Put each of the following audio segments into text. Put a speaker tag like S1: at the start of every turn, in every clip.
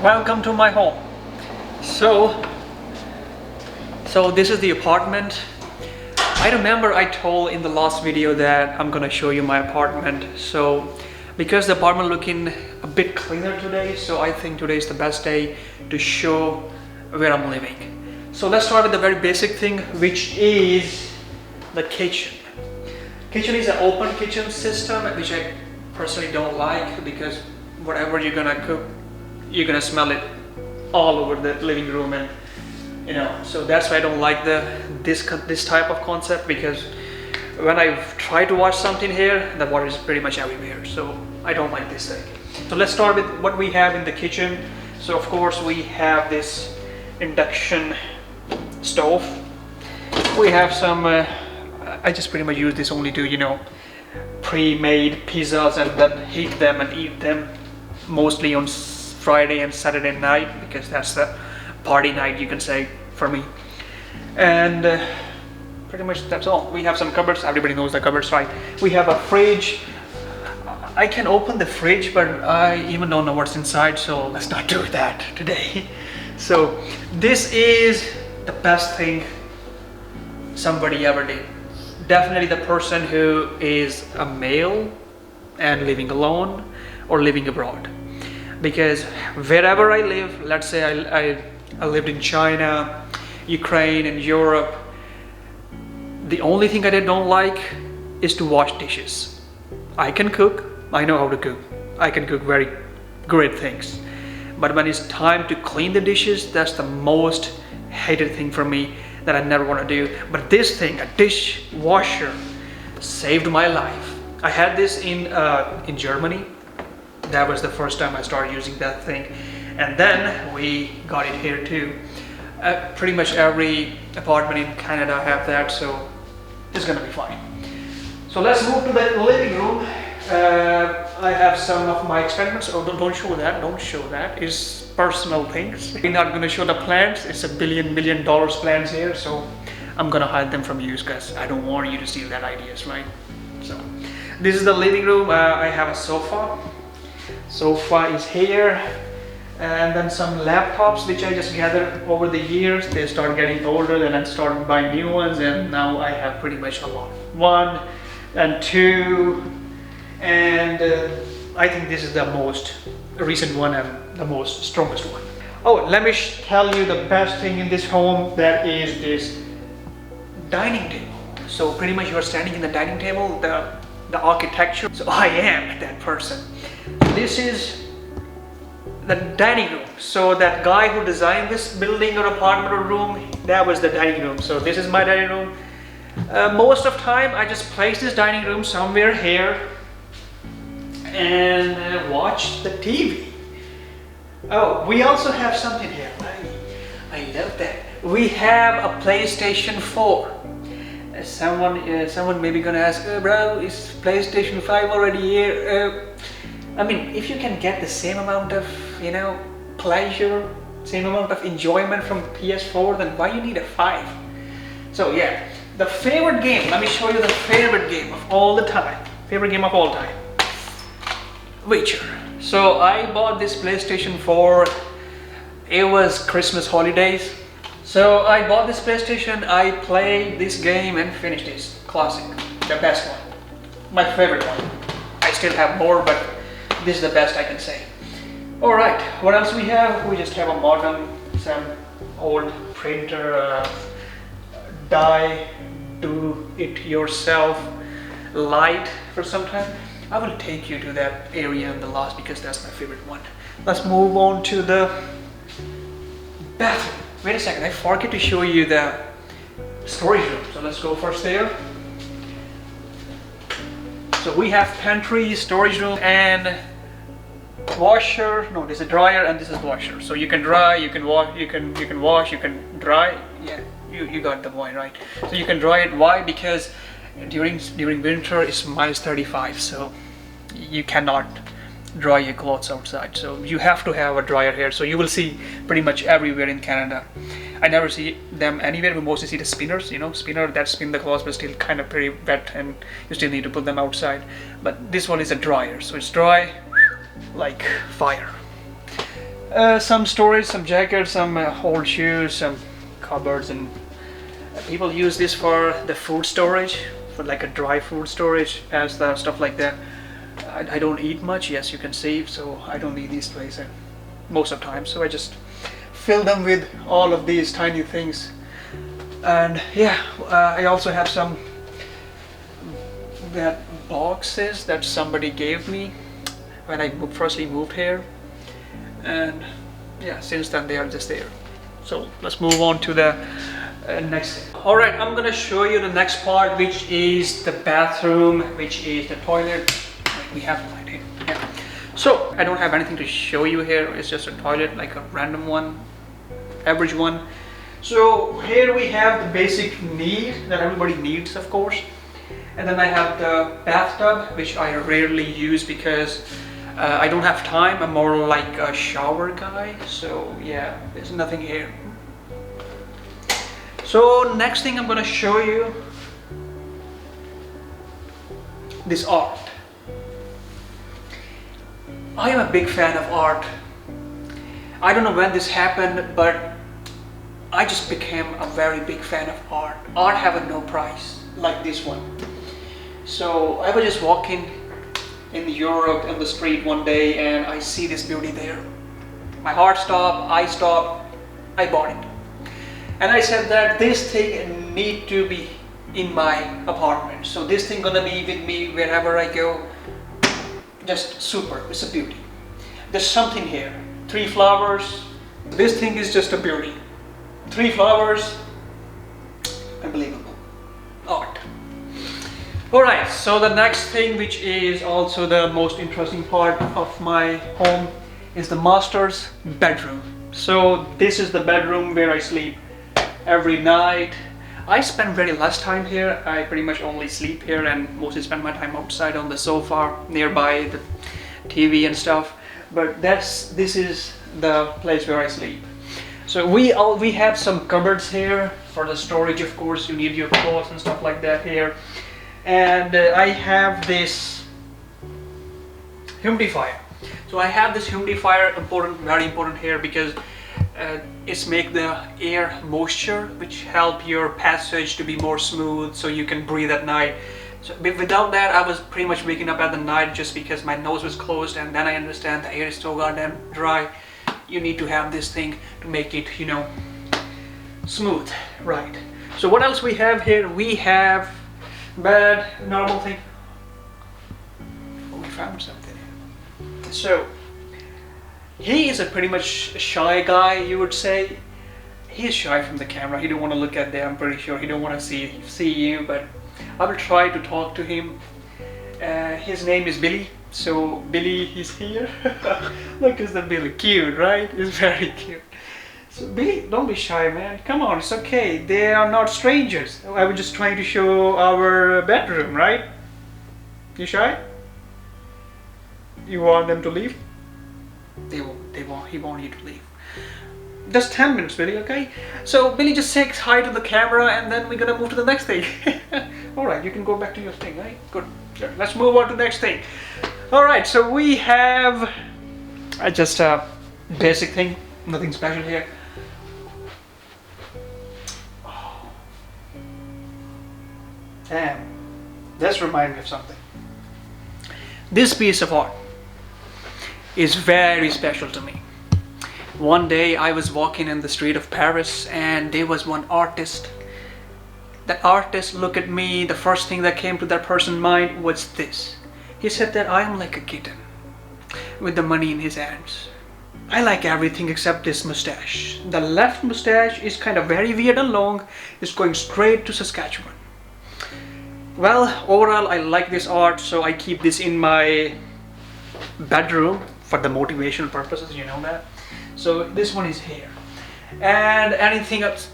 S1: Welcome to my home. So this is the apartment. I remember I told in the last video that I'm gonna show you my apartment. So because the apartment looking a bit cleaner today, so I think today is the best day to show where I'm living. So let's start with the very basic thing, which is the kitchen. Kitchen is an open kitchen system, which I personally don't like, because whatever you're gonna cook, you're gonna smell it all over the living room, and so that's why I don't like this type of concept, because when I try to wash something here, the water is pretty much everywhere, so I don't like this thing. So let's start with what we have in the kitchen. So of course we have this induction stove. We have some I just pretty much use this only to pre-made pizzas and then heat them and eat them, mostly on Friday and Saturday night, because that's the party night, you can say, for me. And pretty much that's all. We have some cupboards. Everybody knows the cupboards, right? We have a fridge. I can open the fridge, but I even don't know what's inside, so let's not do that today. So this is the best thing somebody ever did. Definitely the person who is a male and living alone or living abroad. Because wherever I live, let's say I lived in China, Ukraine and Europe, the only thing I don't like is to wash dishes. I can cook, I know how to cook. I can cook very great things. But when it's time to clean the dishes, that's the most hated thing for me, that I never want to do. But this thing, a dishwasher, saved my life. I had this in Germany. That was the first time I started using that thing, and then we got it here too. Pretty much every apartment in Canada have that, so it's gonna be fine. So let's move to the living room. I have some of my experiments. Oh, don't show that. Don't show that. It's personal things. We're not gonna show the plants. It's $1 billion plants here, so I'm gonna hide them from you, because I don't want you to steal that ideas, right? So this is the living room. I have a sofa. Sofa is here, and then some laptops which I just gathered over the years. They start getting older, and I started buying new ones, and now I have pretty much a lot. 1 and 2, and I think this is the most recent one and the most strongest one. Oh, let me tell you the best thing in this home, that is this dining table. So pretty much you are standing in the dining table, the architecture. So I am that person. This is the dining room. So that guy who designed this building or apartment or room, that was the dining room. So this is my dining room. Most of time I just place this dining room somewhere here and watch the TV. Oh, we also have something here. I love that. We have a PlayStation 4. Someone may be gonna ask, bro, is PlayStation 5 already here? I mean, if you can get the same amount of, pleasure, same amount of enjoyment from PS4, then why you need a 5? So yeah, the favorite game, let me show you the favorite game of all the time. Favorite game of all time. Witcher. So I bought this PlayStation 4, it was Christmas holidays. So I bought this PlayStation, I played this game and finished this. Classic, the best one. My favorite one. I still have more, but this is the best I can say. Alright, what else we have? We just have a modem, some old printer, dye, do it yourself light for some time. I will take you to that area in the last, because that's my favorite one. Let's move on to the bathroom. Wait a second, I forgot to show you the storage room. So let's go first there. So we have pantry, storage room, and washer. No, there's a dryer and this is washer. So you can dry, you can wash, you can wash, you can dry. Yeah, you got the point, right? So you can dry it. Why? Because during winter it's -35, so you cannot dry your clothes outside. So you have to have a dryer here. So you will see pretty much everywhere in Canada. I never see them anywhere. We mostly see the spinners, spinner that spin the clothes, but still kind of pretty wet, and you still need to put them outside. But this one is a dryer, so it's dry like fire. Some storage, some jackets, some old shoes, some cupboards, and people use this for the food storage, for like a dry food storage, pasta, stuff like that. I don't eat much, yes, you can see, so I don't need these places most of the time, so I just fill them with all of these tiny things. And yeah, I also have some that boxes that somebody gave me when I firstly moved here, and yeah, since then they are just there. So let's move on to the next thing. All right, I'm gonna show you the next part, which is the bathroom, which is the toilet. We have the light here. Yeah. So I don't have anything to show you here. It's just a toilet, like a random one, average one. So here we have the basic need that everybody needs, of course. And then I have the bathtub, which I rarely use because I don't have time. I'm more like a shower guy. So yeah, there's nothing here. So next thing I'm gonna show you, this art. I am a big fan of art. I don't know when this happened, but I just became a very big fan of art. Art have a no price, like this one. So I was just walking in Europe on the street one day and I see this beauty there. My heart stopped, I stopped, I bought it. And I said that this thing need to be in my apartment. So this thing gonna be with me wherever I go. Just super, it's a beauty. There's something here. 3 flowers. This thing is just a beauty. 3 flowers. Unbelievable. Art. Alright, so the next thing, which is also the most interesting part of my home, is the master's bedroom. So this is the bedroom where I sleep every night. I spend very less time here. I pretty much only sleep here and mostly spend my time outside on the sofa nearby the TV and stuff. But this is the place where I sleep. So we have some cupboards here for the storage, of course. You need your clothes and stuff like that here. And I have this humidifier. So I have this humidifier, very important here, because it's make the air moisture, which help your passage to be more smooth, so you can breathe at night. So without that, I was pretty much waking up at the night just because my nose was closed, and then I understand the air is so goddamn dry. You need to have this thing to make it, you know, smooth, right? So what else we have here? We have bed, normal thing. Oh, we found something. So he is a pretty much shy guy, you would say. He's shy from the camera. He don't want to look at them. I'm pretty sure he don't want to see you, but I will try to talk to him. His name is Billy. So Billy, he's here. Look, is the Billy cute, right? It's very cute. So Billy, don't be shy, man. Come on, it's okay. They are not strangers. I was just trying to show our bedroom, right? You shy? You want them to leave? He want you to leave. Just 10 minutes, Billy, okay? So Billy, just say hi to the camera and then we're gonna move to the next thing. Alright, you can go back to your thing, right? Good. Sure. Let's move on to the next thing. Alright, so we have just a basic thing, nothing special here. Oh. Damn, this reminds me of something. This piece of art is very special to me. One day I was walking in the street of Paris and there was one artist. That artist looked at me, the first thing that came to that person's mind was this. He said that I am like a kitten with the money in his hands. I like everything except this mustache. The left mustache is kind of very weird and long. It's going straight to Saskatchewan. Well, overall I like this art, so I keep this in my bedroom for the motivational purposes, you know that. So this one is here. And anything else?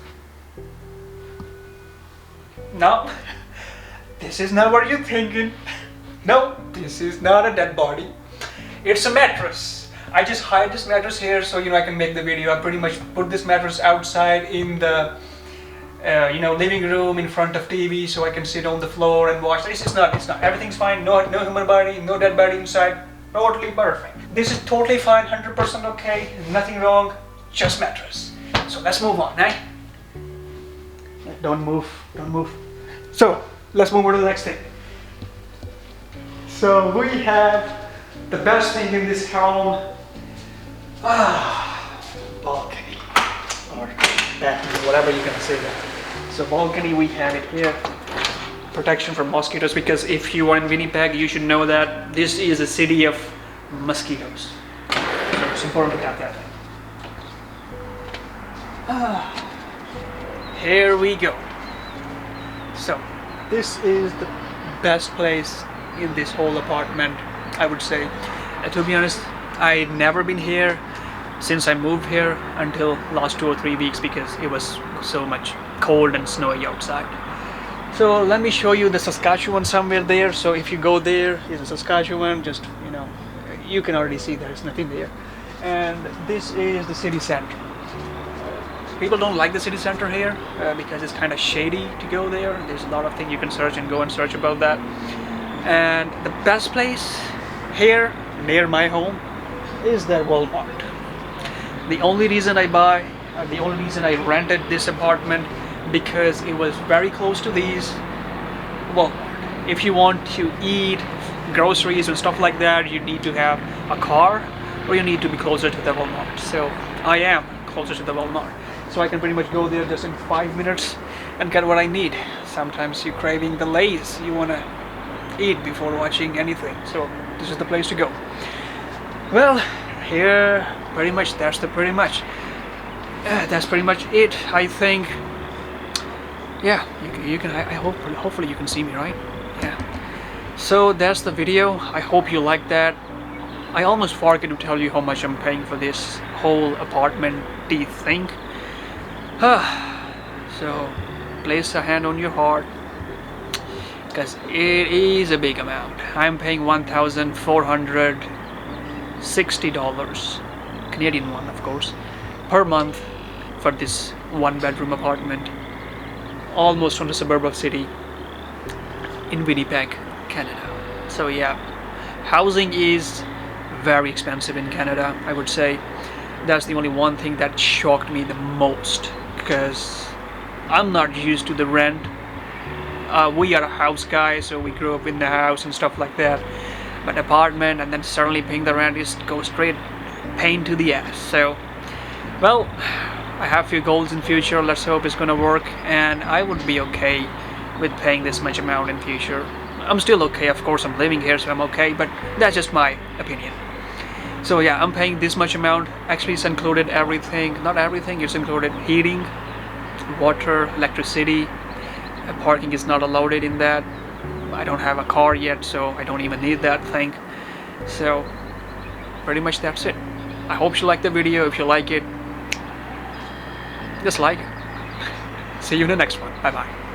S1: No, this is not what you're thinking. No, this is not a dead body. It's a mattress. I just hide this mattress here so I can make the video. I pretty much put this mattress outside in the living room in front of TV so I can sit on the floor and watch. It's not. Everything's fine. No human body, no dead body inside. Totally perfect. This is totally fine, 100% okay, nothing wrong, just mattress. So let's move on, eh? Don't move, don't move. So let's move on to the next thing. So we have the best thing in this home, balcony, or bathroom, whatever you're gonna say that. So balcony, we have it here. Protection from mosquitoes, because if you are in Winnipeg, you should know that this is a city of mosquitoes. So it's important to have that. Here we go. So this is the best place in this whole apartment, I would say. To be honest, I'd never been here since I moved here until last 2 or 3 weeks, because it was so much cold and snowy outside. So let me show you the Saskatchewan somewhere there. So if you go there, is Saskatchewan, just, you know, you can already see there's nothing there. And this is the city center. People don't like the city center here because it's kind of shady to go there. There's a lot of things you can search and go and search about that. And the best place here near my home is the Walmart. The only reason I rented this apartment, because it was very close to these Walmart. If you want to eat groceries and stuff like that, you need to have a car, or you need to be closer to the Walmart. So I am closer to the Walmart, so I can pretty much go there just in 5 minutes and get what I need. Sometimes you're craving the Lays, you want to eat before watching anything, so this is the place to go. Well, here pretty much that's pretty much it, I think. Yeah, you can. I hope, hopefully you can see me, right? Yeah. So that's the video. I hope you like that. I almost forgot to tell you how much I'm paying for this whole apartment thing. So place a hand on your heart, because it is a big amount. I'm paying $1,460, Canadian one, of course, per month for this 1-bedroom apartment, almost on the suburb of city in Winnipeg, Canada. So yeah, housing is very expensive in Canada, I would say. That's the only one thing that shocked me the most, because I'm not used to the rent. We are a house guy, so we grew up in the house and stuff like that. But apartment and then suddenly paying the rent is go straight pain to the ass. So, well, I have a few goals in future. Let's hope it's gonna work, and I would be okay with paying this much amount in future. I'm still okay, of course. I'm living here, so I'm okay. But that's just my opinion. So yeah, I'm paying this much amount. Actually, it's included everything. Not everything. It's included heating, water, electricity. Parking is not allowed in that. I don't have a car yet, so I don't even need that thing. So pretty much that's it. I hope you like the video. If you like it, just like it. See you in the next one. Bye bye.